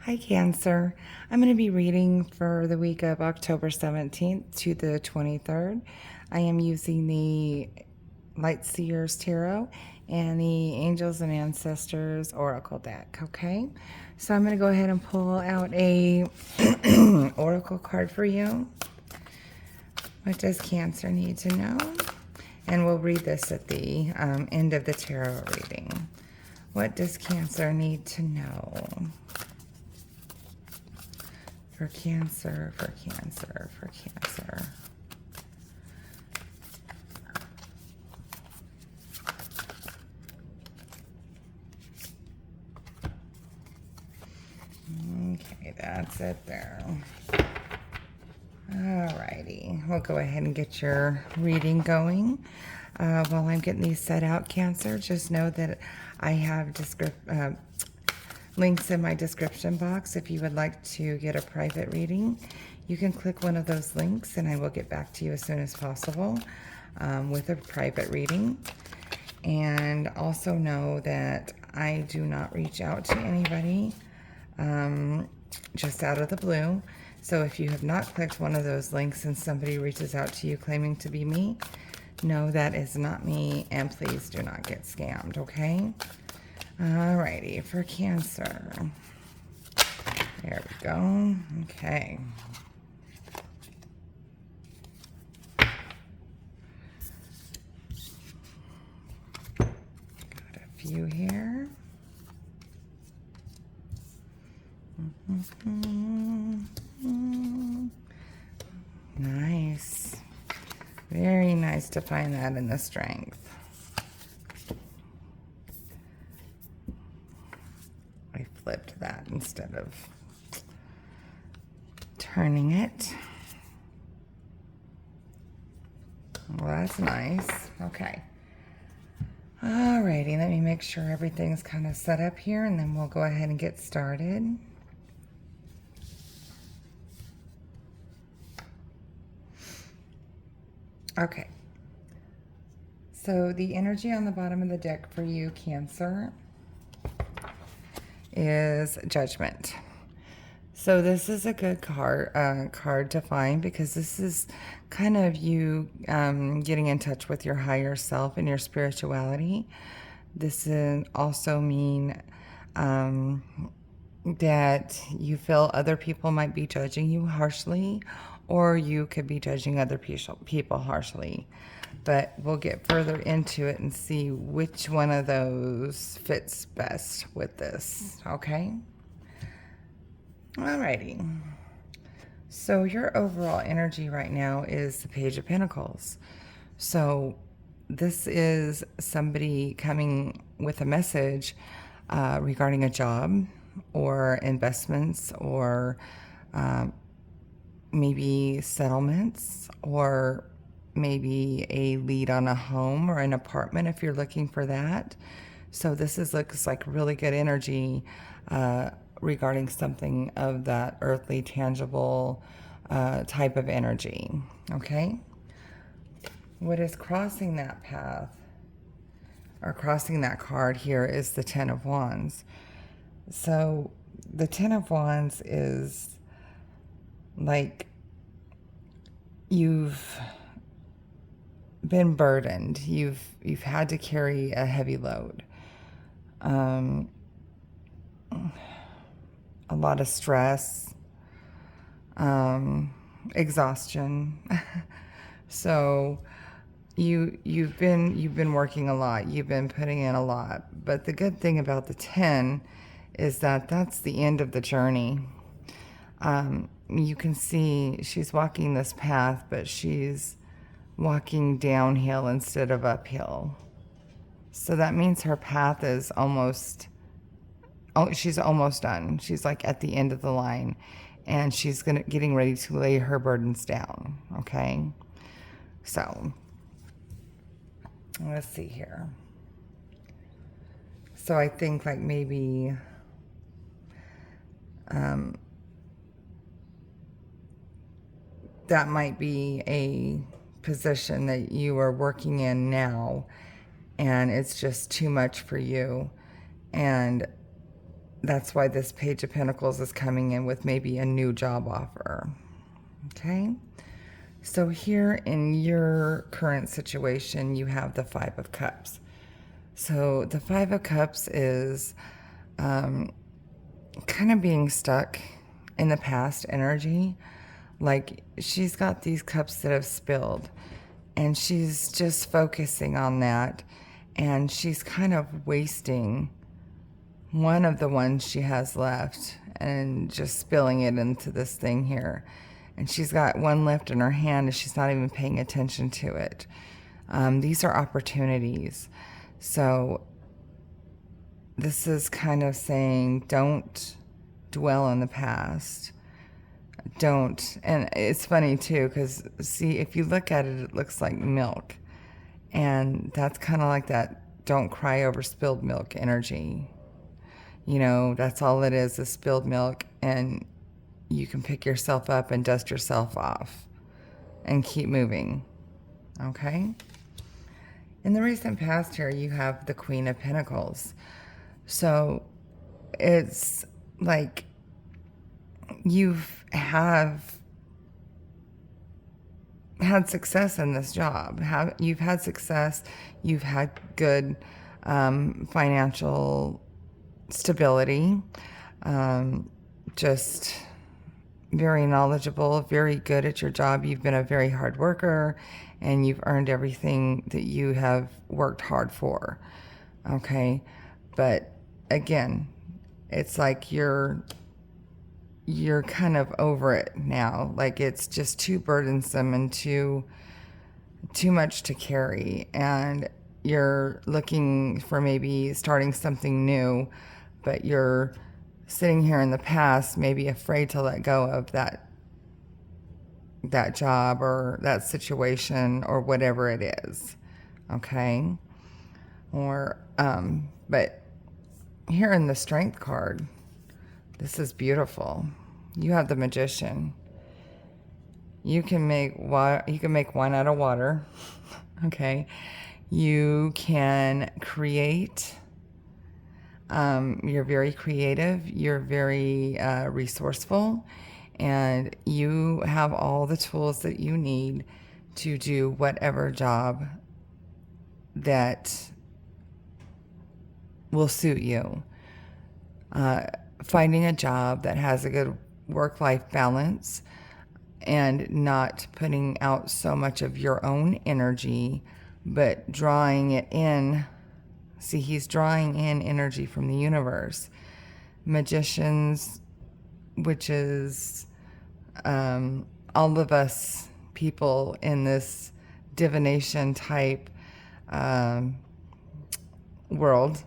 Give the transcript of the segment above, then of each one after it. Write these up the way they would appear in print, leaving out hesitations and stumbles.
Hi, Cancer. I'm going to be reading for the week of October 17th to the 23rd. I am using the Light Seers Tarot and the Angels and Ancestors Oracle deck, okay? So I'm going to go ahead and pull out a Oracle card for you. What does Cancer need to know? And we'll read this at the end of the tarot reading. What does Cancer need to know? For Cancer, for Cancer, for Cancer. Okay, that's it there. Alrighty, we'll go ahead and get your reading going. While I'm getting these set out, Cancer, just know that I have links in my description box. If you would like to get a private reading, you can click one of those links and I will get back to you as soon as possible with a private reading. And also know that I do not reach out to anybody just out of the blue. So if you have not clicked one of those links and somebody reaches out to you claiming to be me, no, that is not me, and please do not get scammed, okay? Alrighty, for Cancer. There we go. Okay. Got a few here. Nice. Very nice to find that in the Strength. I flipped that instead of turning it. Well, that's nice. Okay. Alrighty, let me make sure everything's kind of set up here and then we'll go ahead and get started. Okay. So the energy on the bottom of the deck for you, Cancer, is Judgment. So this is a good card to find because this is kind of you getting in touch with your higher self and your spirituality. This is also mean that you feel other people might be judging you harshly, or you could be judging other people harshly. But we'll get further into it and see which one of those fits best with this, okay? Alrighty. So your overall energy right now is the Page of Pentacles. So this is somebody coming with a message regarding a job or investments or maybe settlements or maybe a lead on a home or an apartment if you're looking for that. So this looks like really good energy regarding something of that earthly, tangible type of energy, okay? What is crossing that path or crossing that card here is the Ten of Wands. So the Ten of Wands is like you've been burdened. You've had to carry a heavy load. A lot of stress, exhaustion. So you've been working a lot. You've been putting in a lot. But the good thing about the 10 is that that's the end of the journey. You can see she's walking this path, but she's walking downhill instead of uphill. So that means her path is almost, she's almost done. She's like at the end of the line and she's getting ready to lay her burdens down, okay? So let's see here. So I think like maybe that might be a position that you are working in now and it's just too much for you, and that's why this Page of Pentacles is coming in with maybe a new job offer. Okay? So here in your current situation, you have the Five of Cups. So the Five of Cups is kind of being stuck in the past energy. Like she's got these cups that have spilled and she's just focusing on that, and she's kind of wasting one of the ones she has left and just spilling it into this thing here. And she's got one left in her hand and she's not even paying attention to it. These are opportunities. So this is kind of saying, don't dwell on the past. Don't. And it's funny too, because see, if you look at it, it looks like milk. And that's kind of like that don't cry over spilled milk energy. You know, that's all it is spilled milk, and you can pick yourself up and dust yourself off and keep moving. Okay? In the recent past here, you have the Queen of Pentacles. So it's like have had success in this job. You've had success. You've had good financial stability. Just very knowledgeable, very good at your job. You've been a very hard worker, and you've earned everything that you have worked hard for. Okay? But again, it's like you're kind of over it now. Like it's just too burdensome and too much to carry, and you're looking for maybe starting something new, but you're sitting here in the past, maybe afraid to let go of that job or that situation or whatever it is. Okay? Or but here in the Strength card, this is beautiful. You have the Magician. You can make wine out of water. Okay? You can create. You're very creative. You're very resourceful, and you have all the tools that you need to do whatever job that will suit you. Finding a job that has a good work-life balance and not putting out so much of your own energy, but drawing it in. See, he's drawing in energy from the universe. Magicians, which is all of us people in this divination type world,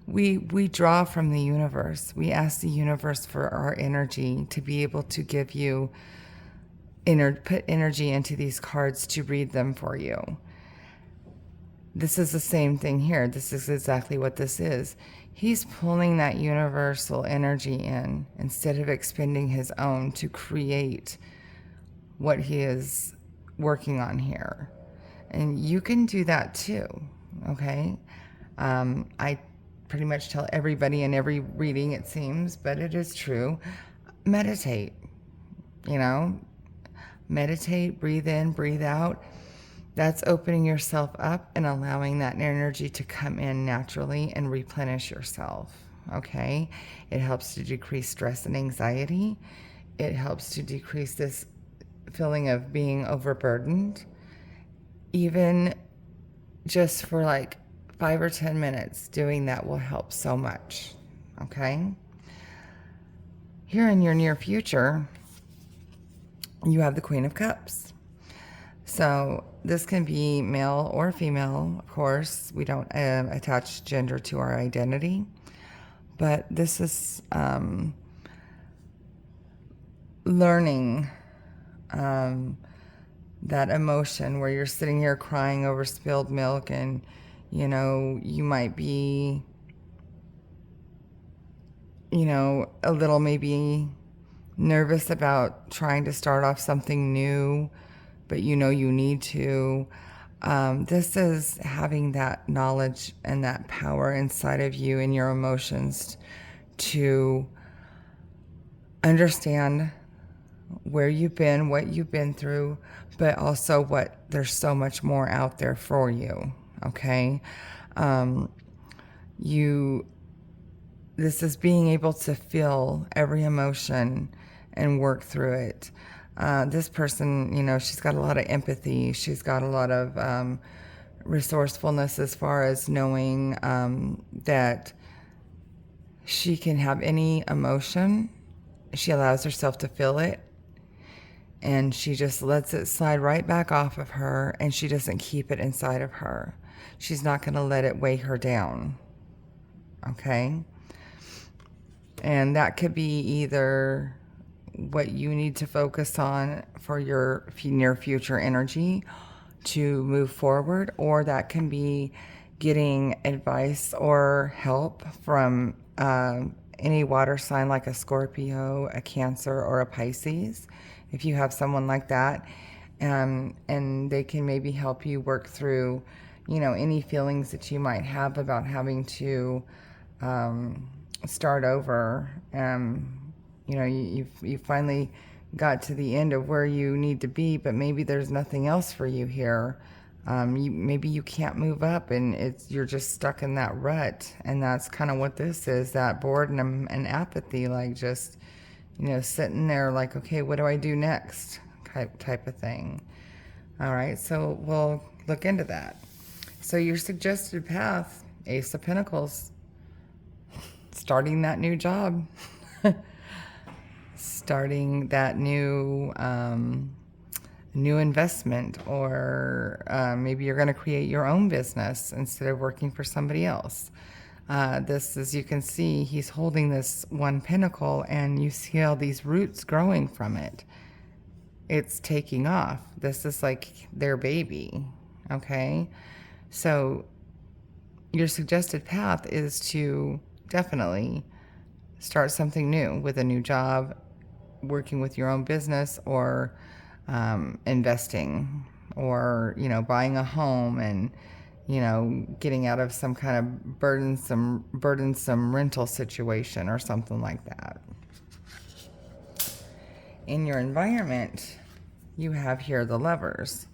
we draw from the universe. We ask the universe for our energy to be able to give you, put energy into these cards to read them for you. This is the same thing here. This is exactly what this is. He's pulling that universal energy in instead of expending his own to create what he is working on here. And you can do that too, okay? I pretty much tell everybody in every reading, it seems, but it is true. Meditate, meditate, breathe in, breathe out. That's opening yourself up and allowing that energy to come in naturally and replenish yourself, okay? It helps to decrease stress and anxiety. It helps to decrease this feeling of being overburdened. Even just for like 5 or 10 minutes, doing that will help so much, okay? Here in your near future, you have the Queen of Cups. So this can be male or female, of course. We don't attach gender to our identity. But this is learning that emotion where you're sitting here crying over spilled milk, and, you might be, a little maybe nervous about trying to start off something new, but you need to. This is having that knowledge and that power inside of you and your emotions to understand where you've been, what you've been through, but also what there's so much more out there for you. Okay. This is being able to feel every emotion and work through it. This person, she's got a lot of empathy. She's got a lot of resourcefulness as far as knowing that she can have any emotion. She allows herself to feel it, and she just lets it slide right back off of her, and she doesn't keep it inside of her. She's not going to let it weigh her down. Okay? And that could be either what you need to focus on for your near future energy to move forward, or that can be getting advice or help from any water sign like a Scorpio, a Cancer, or a Pisces. If you have someone like that, and they can maybe help you work through, any feelings that you might have about having to start over. You finally got to the end of where you need to be, but maybe there's nothing else for you here. Maybe you can't move up, and you're just stuck in that rut. And that's kind of what this is, that boredom and apathy, like just, sitting there like, okay, what do I do next type of thing. All right, so we'll look into that. So your suggested path, Ace of Pentacles, starting that new job, starting that new investment, or maybe you're going to create your own business instead of working for somebody else. This, as you can see, he's holding this one pentacle, and you see all these roots growing from it. It's taking off. This is like their baby. Okay, so your suggested path is to definitely start something new with a new job, working with your own business, or investing, or buying a home, and getting out of some kind of burdensome rental situation or something like that. In your environment, you have here the Lovers.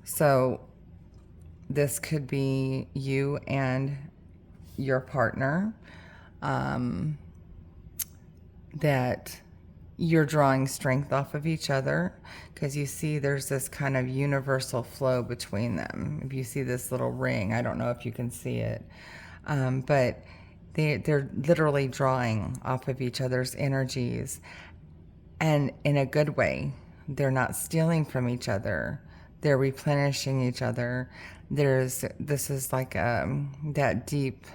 So this could be you and your partner, that you're drawing strength off of each other, because you see there's this kind of universal flow between them. If you see this little ring, I don't know if you can see it, but they're literally drawing off of each other's energies, and in a good way. They're not stealing from each other. They're replenishing each other. This is like that deep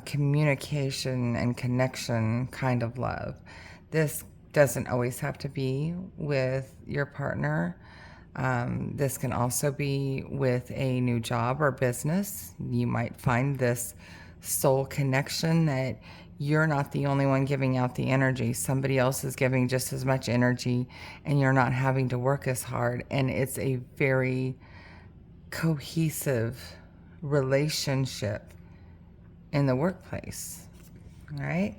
communication and connection kind of love. This doesn't always have to be with your partner. This can also be with a new job or business. You might find this soul connection that you're not the only one giving out the energy. Somebody else is giving just as much energy, and you're not having to work as hard. And it's a very cohesive relationship in the workplace. All right.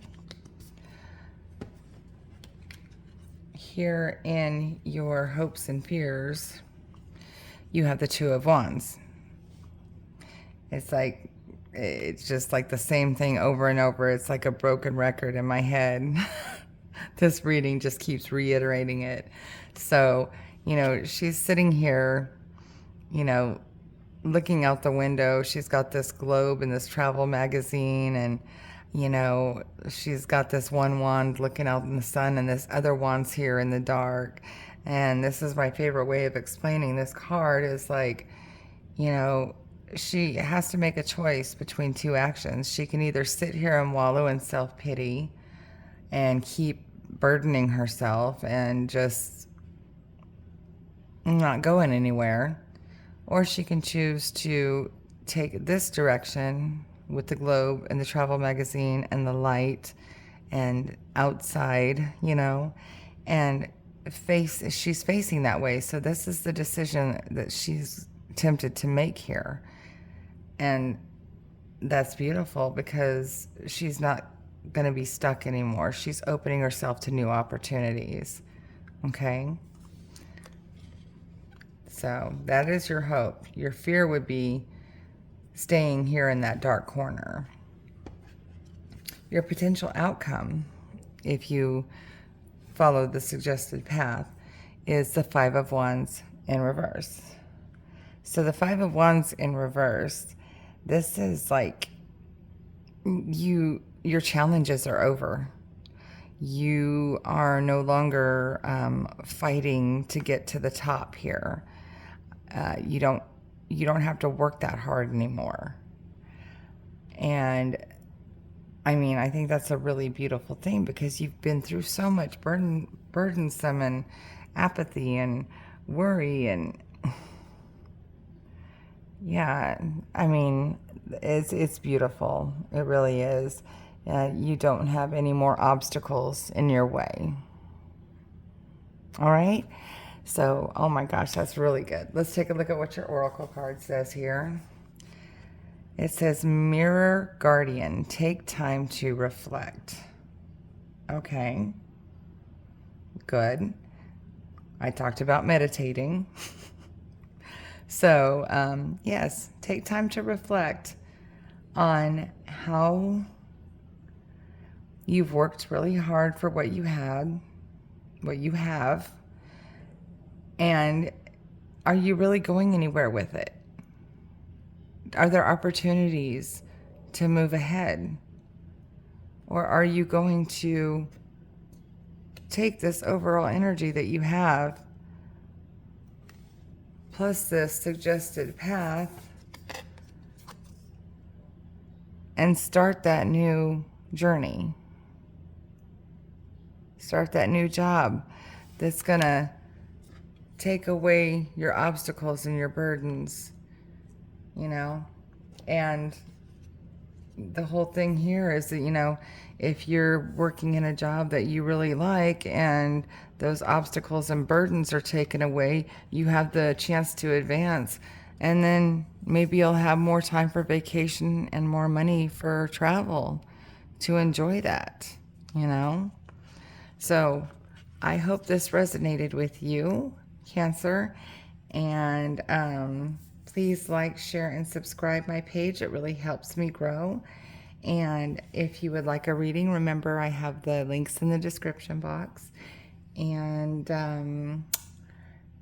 Here in your hopes and fears, you have the Two of Wands. It's just like the same thing over and over. It's like a broken record in my head. This reading just keeps reiterating it. So, she's sitting here, looking out the window. She's got this globe and this travel magazine, and she's got this one wand looking out in the sun, and this other wand's here in the dark. And this is my favorite way of explaining this card, is like, she has to make a choice between two actions. She can either sit here and wallow in self-pity and keep burdening herself and just not going anywhere, or she can choose to take this direction with the globe and the travel magazine and the light and outside, and she's facing that way. So this is the decision that she's tempted to make here. And that's beautiful, because she's not going to be stuck anymore. She's opening herself to new opportunities. Okay? So that is your hope. Your fear would be staying here in that dark corner. Your potential outcome, if you follow the suggested path, is the Five of Wands in reverse. So the Five of Wands in reverse, this is like your challenges are over. You are no longer fighting to get to the top here. You don't have to work that hard anymore. And I mean, I think that's a really beautiful thing, because you've been through so much burdensome and apathy and worry, and yeah, I mean, it's beautiful. It really is. You don't have any more obstacles in your way. All right? So, oh my gosh, that's really good. Let's take a look at what your oracle card says here. It says, Mirror Guardian, take time to reflect. Okay. Good. I talked about meditating. So, yes, take time to reflect on how you've worked really hard for what you have, and are you really going anywhere with it? Are there opportunities to move ahead? Or are you going to take this overall energy that you have, plus this suggested path, and start that new journey? Start that new job that's gonna take away your obstacles and your burdens, you know? And the whole thing here is that, you know, if you're working in a job that you really like and those obstacles and burdens are taken away, you have the chance to advance. And then maybe you'll have more time for vacation and more money for travel to enjoy that, you know? So I hope this resonated with you, Cancer. And please like, share, and subscribe my page. It really helps me grow. And if you would like a reading, remember I have the links in the description box. And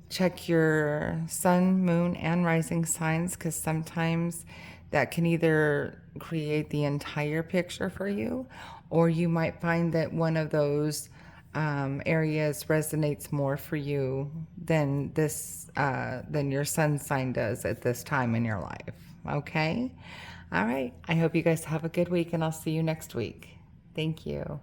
check your sun, moon, and rising signs, because sometimes that can either create the entire picture for you, or you might find that one of those areas resonates more for you than than your sun sign does at this time in your life. Okay? All right. I hope you guys have a good week, and I'll see you next week. Thank you.